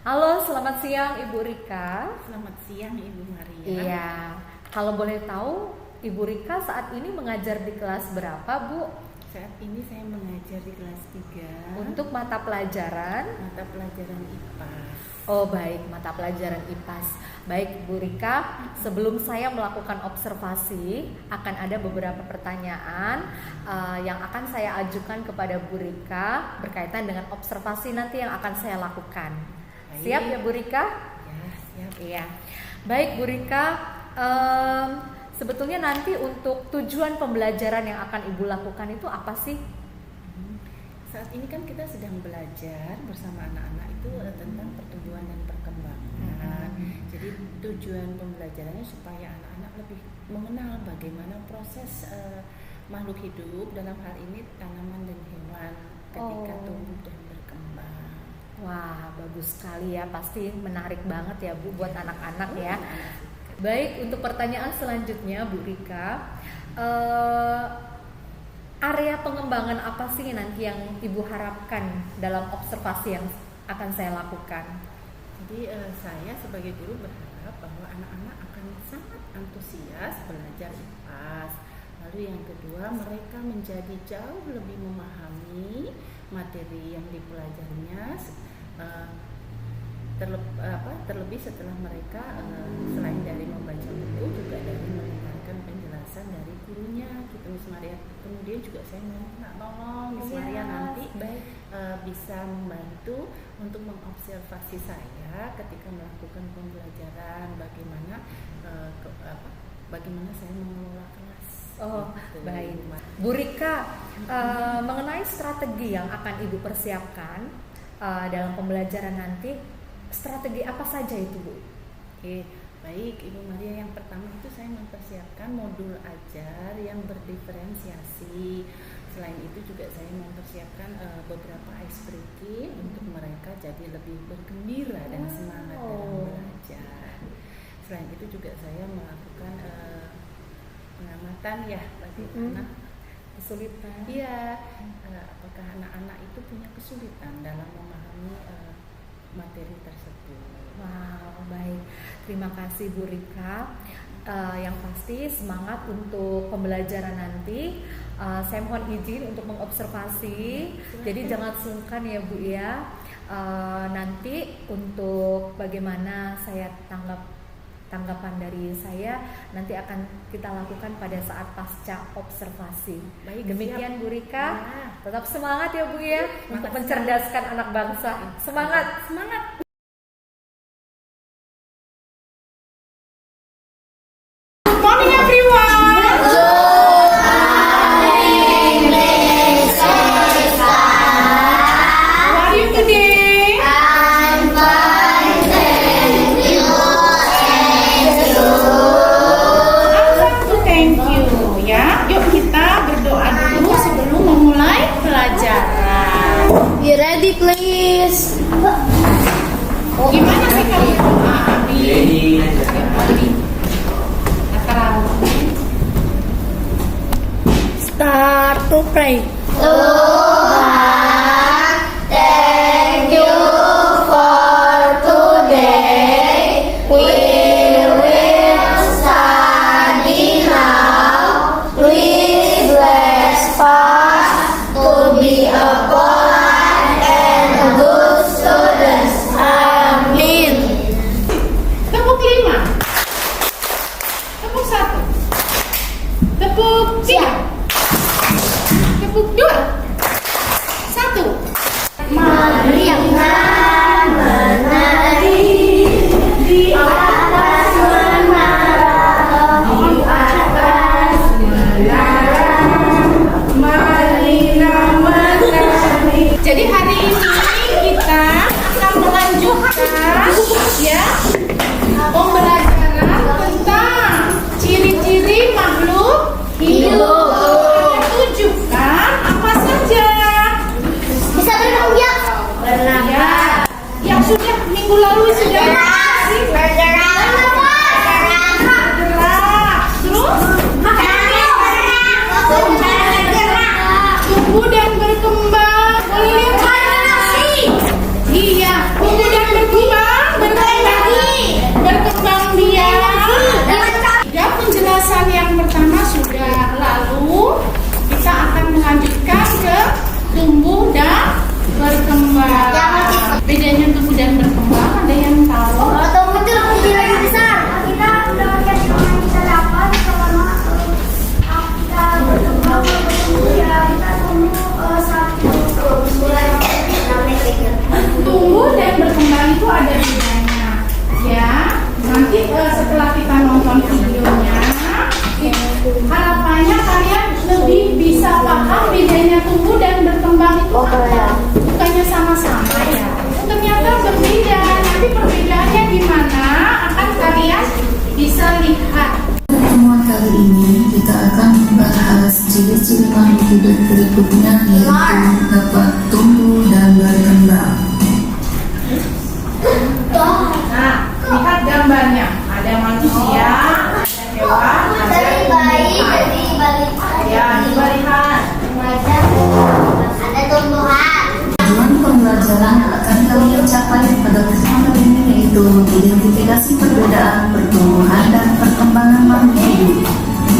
Halo, selamat siang Ibu Rika. Selamat siang Ibu Maria. Iya, kalau boleh tahu Ibu Rika saat ini mengajar di kelas berapa, Bu? Saat ini saya mengajar di kelas 3 Untuk mata pelajaran? mata pelajaran IPAS. Oh baik, mata pelajaran IPAS. Baik Bu Rika, sebelum saya melakukan observasi, akan ada beberapa pertanyaan yang akan saya ajukan kepada Bu Rika berkaitan dengan observasi nanti yang akan saya lakukan. Baik. Siap ya Bu Rika? Ya, siap. Iya. Baik Bu Rika, sebetulnya nanti untuk tujuan pembelajaran yang akan Ibu lakukan itu apa sih? Saat ini kan kita sedang belajar bersama anak-anak itu tentang pertumbuhan dan perkembangan. Jadi tujuan pembelajarannya supaya anak-anak lebih mengenal bagaimana proses makhluk hidup, dalam hal ini tanaman dan hewan ketika tumbuh dan berkembang. Wah, bagus sekali ya. Pasti menarik banget ya Bu buat anak-anak ya. Baik, untuk pertanyaan selanjutnya Bu Rika, area pengembangan apa sih nanti yang Ibu harapkan dalam observasi yang akan saya lakukan? Jadi saya sebagai guru berharap bahwa anak-anak akan sangat antusias belajar IPAS. Lalu yang kedua, mereka menjadi jauh lebih memahami materi yang dipelajarinya, terlebih setelah mereka selain dari membaca buku juga dari mendengarkan penjelasan dari gurunya gitu Miss Maria. Kemudian juga saya minta tolong Miss Maria nanti bisa membantu untuk mengobservasi saya ketika melakukan pembelajaran, bagaimana saya mengelola kelas. Oh gitu. baik, Bu Rika, mengenai strategi yang akan Ibu persiapkan dalam pembelajaran nanti, strategi apa saja itu Bu? Oke, baik Ibu Maria, yang pertama itu saya mempersiapkan modul ajar yang berdiferensiasi. Selain itu juga saya mempersiapkan beberapa ice breaking untuk mereka jadi lebih bergembira dan semangat dalam belajar. Selain itu juga saya melakukan pengamatan ya bagaimana Kesulitan. Iya, apakah anak-anak itu punya kesulitan dalam memahami materi tersebut. Wow, baik. Terima kasih Bu Rika. Yang pasti semangat untuk pembelajaran nanti. Saya mohon izin untuk mengobservasi. Jadi jangan sungkan ya Bu ya. Nanti untuk bagaimana saya tanggapan dari saya nanti akan kita lakukan pada saat pasca observasi. Baik, demikian siap. Bu Rika. Ya. Tetap semangat ya Bu ya untuk mencerdaskan anak bangsa. Semangat. Semangat. Good morning, everyone. How are you today? Thank you. Ya, yuk kita berdoa dulu sebelum memulai pelajaran. You ready, please? Gimana sih kamu doa, Abi? Start to pray. Thank you for today. We will study now. Please bless us to be a polite and a good students. Amin. Tepuk 5. Tepuk 1. Tepuk 3. Tepuk 2. 1. Marilah menari di atas menara, di atas menara. Marilah menari. Jadi hari ini kita akan melanjutkan ya pembelajaran tentang ciri-ciri makhluk hidup. Bedanya tumbuh dan berkembang ada yang tahu? Tumbuh itu lebih lagi besar. Kita udah lihat yang kita dapat selama kita berkembang ya kita tumbuh satu bulan Tumbuh dan berkembang itu ada bedanya, ya. Nanti setelah kita nonton videonya, harapannya kalian lebih bisa paham bedanya tumbuh dan berkembang itu apa. Bukannya sama-sama ya, ternyata berbeda. Nanti perbedaannya di mana akan kalian bisa lihat. Pertemuan kali ini kita akan membahas ciri-ciri makhluk hidup berikutnya, yaitu dapat tumbuh dan berkembang. Nah, lihat gambarnya. Ada manusia, ada hewan, ada dari bayi dari balik ya, coba lihat. ada tumbuhan. Tujuan pembelajaran yang akan kalian capai pada kesempatan ini yaitu mengidentifikasi perbedaan pertumbuhan dan perkembangan makhluk hidup.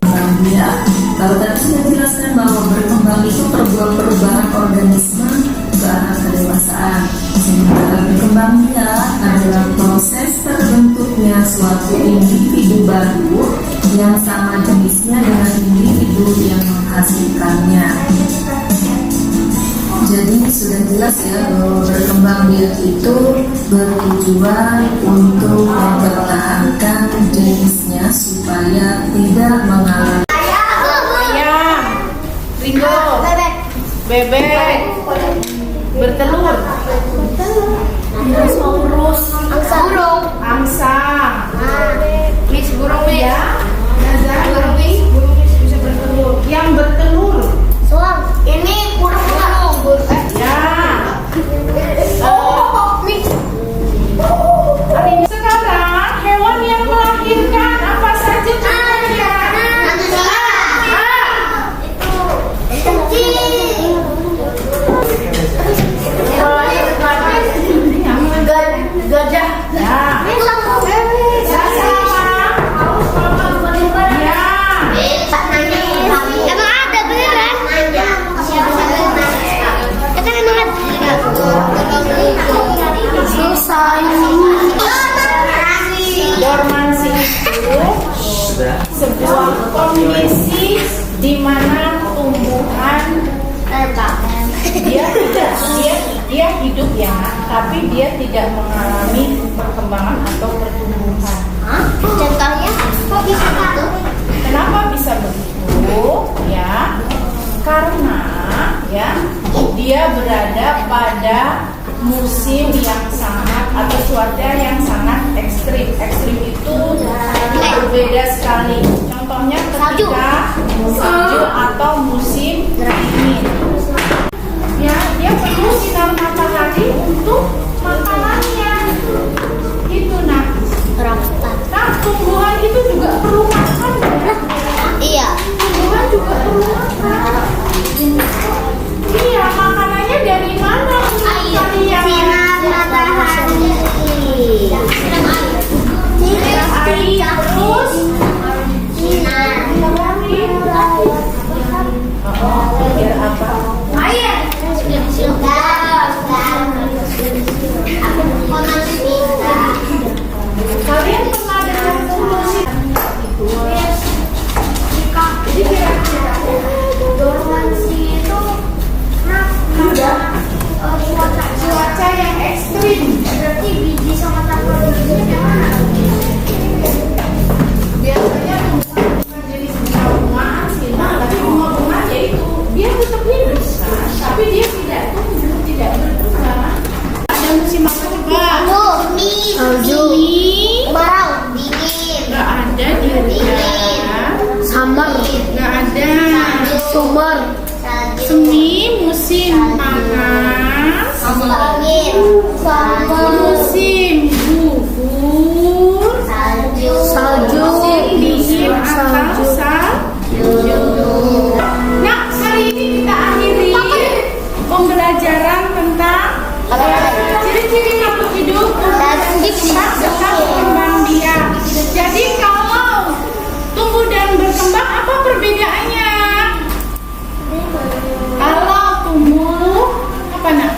Berkembang biak. Kalau tadi sudah dijelaskan bahwa berkembang itu perubahan organisme ke arah kedewasaan. Sementara berkembang biak adalah proses terbentuknya suatu individu baru yang sama jenisnya dengan individu yang menghasilkannya. Jadi sudah jelas ya bahwa berkembang biak itu bertujuan untuk mempertahankan jenisnya supaya tidak mengalami Ayam, Ringo, bebek, bertelur, angsa, Miss burung ya, Nazar, burung bisa bertelur. Yang bertelur, Ini burung ya. Sekarang hewan yang melahirkan apa saja contohnya? Gajah. Ya. Emang ada beneran? Kita emang ada. Susah. Dormansi itu sebuah kondisi di mana tumbuhan dia hidup ya, tapi dia tidak mengalami perkembangan atau pertumbuhan. Contohnya kok bisa gitu? Kenapa bisa begitu? Ya, karena ya dia berada pada musim yang sangat atau cuaca yang sangat ekstrim. Ekstrim itu berbeda sekali. Contohnya ketika salju atau musim dingin. Ya, dia perlu sinar matahari untuk makanannya. Itu nah. Nah, tumbuhan itu juga perlu makan. Iya. Tumbuhan juga perlu makan. Iya, makanannya dari mana? Sinar matahari. Sinar air terus Sinar. biar apa? Air. Kalian pernah dengar fungsi itu? Jadi kira-kira Dormansi itu cuaca yang ekstrim. berarti biji sama tanaman bijinya mana? Biasanya tumbuhan jenis bunga-bungaan sih, tapi bunga-bungaan ya itu dia tetap hidup kan, tapi dia tidak tumbuh, tidak berkembang. Ada musim apa coba? Salju. Kemarau. Dingin. Nggak ada dia. Summer. Nggak ada. Summer. Semi musim panas, Angin. musim gugur, Salju. musim dingin atau salju. Nah, hari ini kita akhiri pembelajaran tentang ciri-ciri makhluk hidup dengan berkembang biak. Jadi kalau tumbuh dan berkembang apa perbedaannya? Kalau tumbuh apa nak?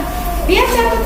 Lihat satu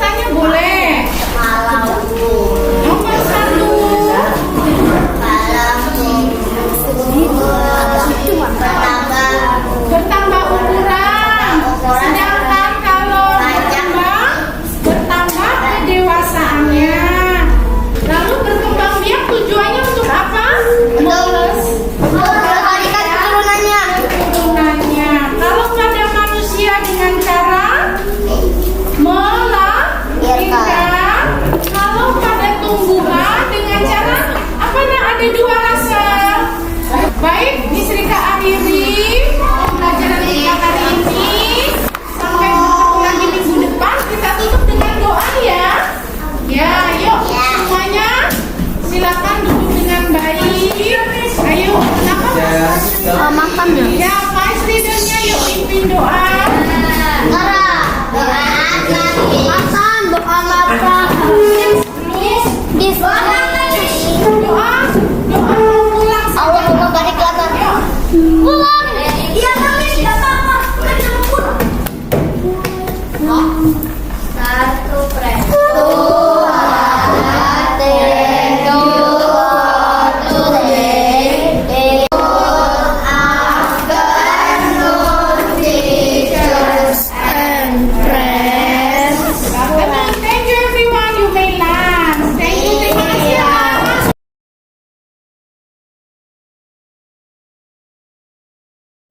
Baik, Miss Rika akhiri pembelajaran kita hari ini. Sampai bertemu lagi minggu depan. Kita tutup dengan doa ya. Ya, yuk semuanya silakan duduk dengan baik. Ayo, kenapa? Makan ya. Ya, vice leadernya yuk pimpin doa. Makan, doa makan. Doa mau pulang. Allah mau balik lagi. Pulang. Iya, tapi nggak apa-apa. Kan jangan pulang. Satu Tuhan, thank you for today. Afternoon teachers and friends. Thank you everyone. You may lunch. Thank you. Terima kasih ya.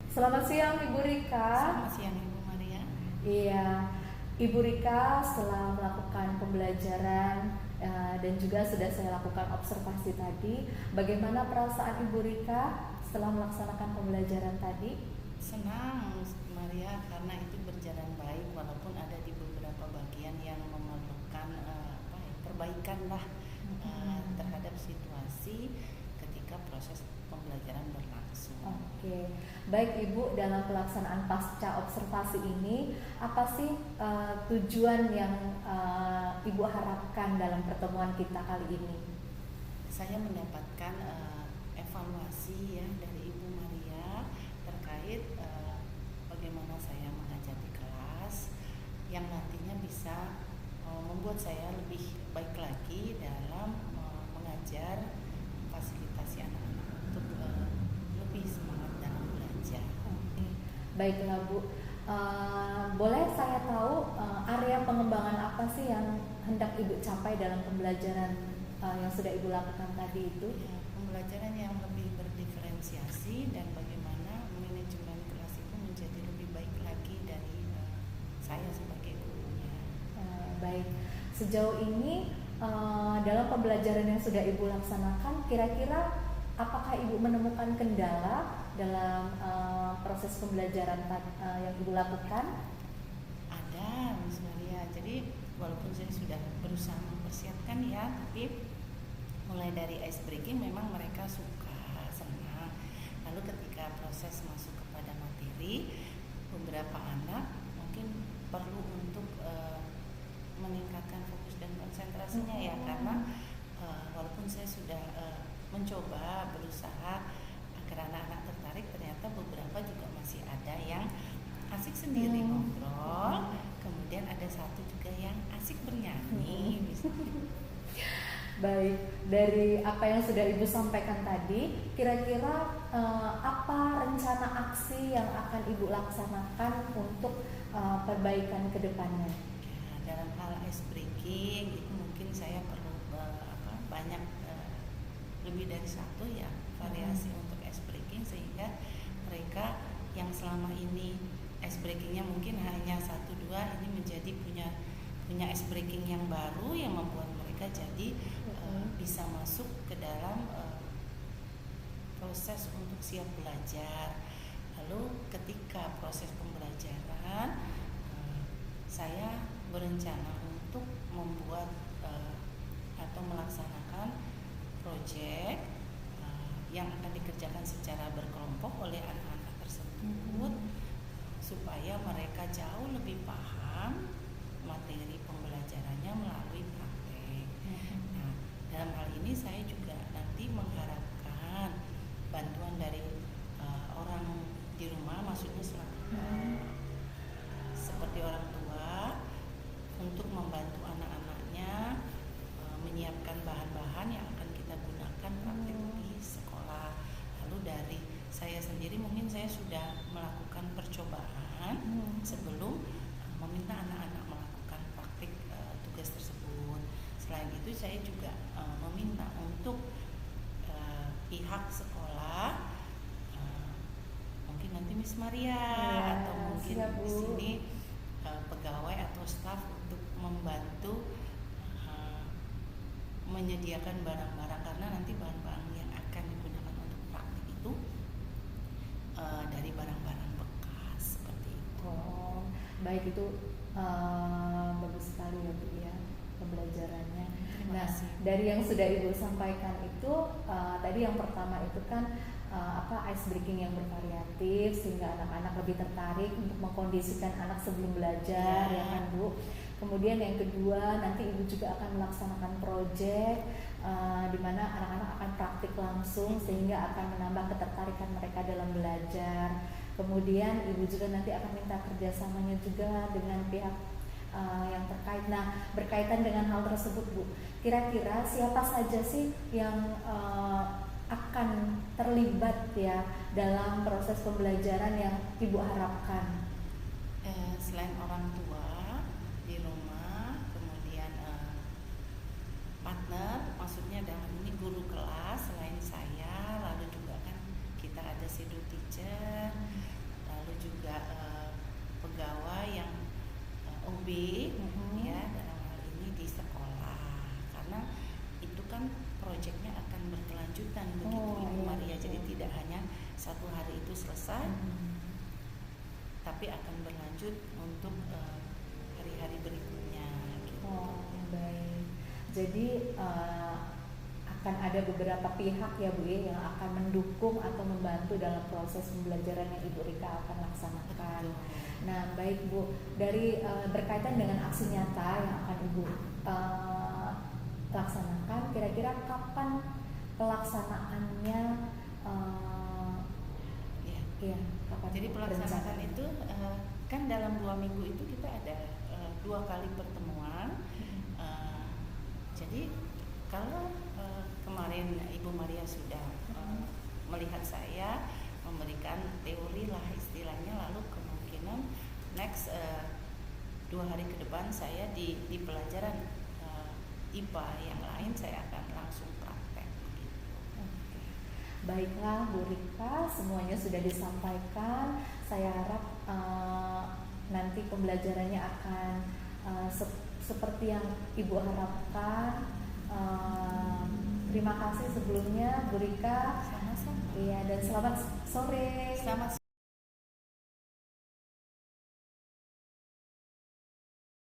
Selamat siang Ibu Rika. Selamat siang Ibu Maria. Iya, Ibu Rika setelah melakukan pembelajaran dan juga sudah saya lakukan observasi tadi, bagaimana perasaan Ibu Rika setelah melaksanakan pembelajaran tadi? Senang Maria karena itu berjalan baik walaupun ada di beberapa bagian yang memerlukan perbaikan lah terhadap situasi ketika proses pembelajaran berlangsung. Oke, baik Ibu, dalam pelaksanaan pasca observasi ini, apa sih tujuan yang Ibu harapkan dalam pertemuan kita kali ini? Saya mendapatkan evaluasi ya dari Ibu Maria terkait bagaimana saya mengajar di kelas yang nantinya bisa membuat saya lebih baik lagi dalam mengajar, fasilitasi anak-anak untuk lebih semangat dalam belajar. Oke, baiklah Bu. Boleh saya tahu area pengembangan apa sih yang hendak Ibu capai dalam pembelajaran yang sudah Ibu lakukan tadi itu? Ya, pembelajaran yang lebih berdiferensiasi dan bagaimana manajemen kelas itu menjadi lebih baik lagi dari saya sebagai gurunya. Baik, sejauh ini dalam pembelajaran yang sudah Ibu laksanakan, kira-kira apakah Ibu menemukan kendala dalam proses pembelajaran yang Ibu lakukan? Ada, Miss Maria. Jadi walaupun saya sudah berusaha mempersiapkan ya, tapi mulai dari ice breaking memang mereka suka, senang. Lalu ketika proses masuk kepada materi, beberapa anak mungkin perlu untuk meningkatkan fokus dan konsentrasinya ya, karena walaupun saya sudah mencoba berusaha agar anak-anak tertarik, ternyata beberapa juga masih ada yang asik sendiri ngobrol, kemudian ada satu juga yang asik bernyanyi. Baik, dari apa yang sudah Ibu sampaikan tadi, kira-kira apa rencana aksi yang akan Ibu laksanakan untuk perbaikan ke depannya? Ya, dalam hal ice breaking itu mungkin saya perlu banyak lebih dari satu ya variasi untuk ice breaking, sehingga mereka yang selama ini ice breakingnya mungkin hanya 1-2 ini menjadi punya ice breaking yang baru yang membuat mereka jadi bisa masuk ke dalam proses untuk siap belajar. Lalu ketika proses pembelajaran saya berencana untuk membuat atau melaksanakan proyek yang akan dikerjakan secara berkelompok oleh anak-anak tersebut supaya mereka jauh lebih paham materi pembelajarannya melalui praktek. Nah, dalam hal ini saya juga nanti mengharapkan bantuan dari orang di rumah, maksudnya seperti orang tua, untuk membantu anak-anaknya menyiapkan bahan-bahan yang akan kita gunakan praktek di sekolah. Lalu dari saya sendiri mungkin saya sudah melakukan percobaan sebelum meminta anak-anak melakukan praktik tugas tersebut. Selain itu saya juga meminta untuk pihak sekolah, mungkin nanti Miss Maria atau mungkin di sini pegawai atau staf untuk membantu menyediakan barang-barang, karena nanti bahan-barang yang akan digunakan untuk praktik itu baik itu bagus sekali ya Bu ya pembelajarannya. Terima Nah, kasih. dari yang sudah Ibu sampaikan itu tadi yang pertama itu kan ice breaking yang bervariatif sehingga anak-anak lebih tertarik untuk mengkondisikan anak sebelum belajar ya kan Bu. Kemudian yang kedua nanti Ibu juga akan melaksanakan proyek di mana anak-anak akan praktik langsung sehingga akan menambah ketertarikan mereka dalam belajar. Kemudian Ibu juga nanti akan minta kerjasamanya juga dengan pihak yang terkait. Nah, berkaitan dengan hal tersebut Bu, kira-kira siapa saja sih yang akan terlibat ya dalam proses pembelajaran yang Ibu harapkan? Selain orang tua di rumah, kemudian partner, maksudnya dalam ini guru kelas selain saya, lalu juga kan kita ada shadow teacher, lalu juga pegawai yang OB ya dalam hal ini di sekolah, karena itu kan proyeknya akan berkelanjutan begitu Ibu Maria, jadi tidak hanya satu hari itu selesai, tapi akan berlanjut untuk hari-hari berikutnya gitu. Oh, baik. Jadi akan ada beberapa pihak ya Bu ya yang akan mendukung atau membantu dalam proses pembelajaran yang Ibu Rika akan laksanakan. Nah, baik Bu, dari berkaitan dengan aksi nyata yang akan Ibu laksanakan, kira-kira kapan pelaksanaannya? Ya, kapan? Jadi pelaksanaan itu kan dalam 2 minggu itu kita ada 2 kali pertemuan. Jadi kalau kemarin Ibu Maria sudah melihat saya memberikan teori lah istilahnya, lalu kemungkinan next 2 hari ke depan saya di pelajaran IPA yang lain saya akan langsung praktek gitu. Oke. Baiklah Bu Rika, semuanya sudah disampaikan. Saya harap nanti pembelajarannya akan seperti yang Ibu harapkan. Terima kasih sebelumnya Bu Rika. Sama-sama. Iya, dan selamat sore. Selamat